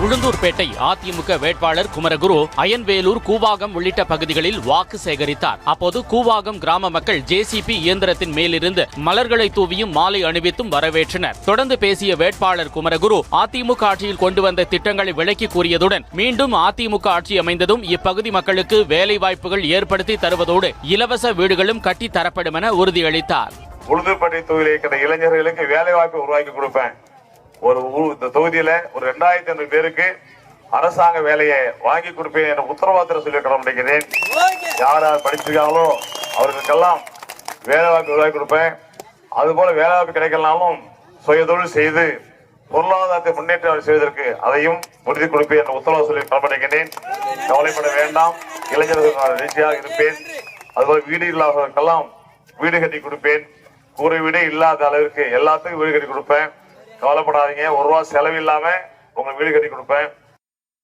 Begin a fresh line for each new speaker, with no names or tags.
உளுந்தூர்பேட்டை அதிமுக வேட்பாளர் குமரகுரு அயன்வேலூர் கூவாகம் உள்ளிட்ட பகுதிகளில் வாக்கு சேகரித்தார். அப்போது கூவாகம் கிராம மக்கள் ஜேசிபி இயந்திரத்தின் மேலிருந்து மலர்களை தூவியும் மாலை அணிவித்தும் வரவேற்றனர். தொடர்ந்து பேசிய வேட்பாளர் குமரகுரு அதிமுக ஆட்சியில் கொண்டு வந்த திட்டங்களை விளக்கி கூறியதுடன் மீண்டும் அதிமுக ஆட்சி அமைந்ததும் இப்பகுதி மக்களுக்கு வேலை வாய்ப்புகள் ஏற்படுத்தி தருவதோடு இலவச வீடுகளும் கட்டி தரப்படும் என உறுதியளித்தார்.
உளுந்தூர்பேட்டை தொகுதியில் இருக்கிற இளைஞர்களுக்கு வேலை வாய்ப்பை உருவாக்கி கொடுப்பேன். இந்த தொகுதியில ஒரு 2500 பேருக்கு அரசாங்க வேலையை வாங்கி கொடுப்பேன் என்ற உத்தரவாதத்தை சொல்லியிருக்கிறேன். யார் யார் படிச்சிருக்காங்களோ அவர்களுக்கெல்லாம் வேலை வாய்ப்பு உருவாக்கி கொடுப்பேன். அதுபோல வேலை வாய்ப்பு கிடைக்கலனாலும் சுயதொழில் செய்து பொருளாதாரத்தை முன்னேற்றம் செய்வதற்கு அதையும் உறுதி கொடுப்பேன் என்ற உத்தரவாதம் சொல்லி கடமைக்கிறேன். கவலைப்பட வேண்டாம், இளைஞர்கள் நிச்சயமாக இருப்பேன். அதுபோல வீடு இல்லாதவர்களுக்கெல்லாம் வீடு கட்டி கொடுப்பேன். கூரை வீடு இல்லாத அளவிற்கு எல்லாத்துக்கும் வீடு கட்டி கொடுப்பேன். கவலைப்படாதீங்க, ₹1 செலவு இல்லாம உங்களுக்கு வீடு கட்டி கொடுப்பேன்.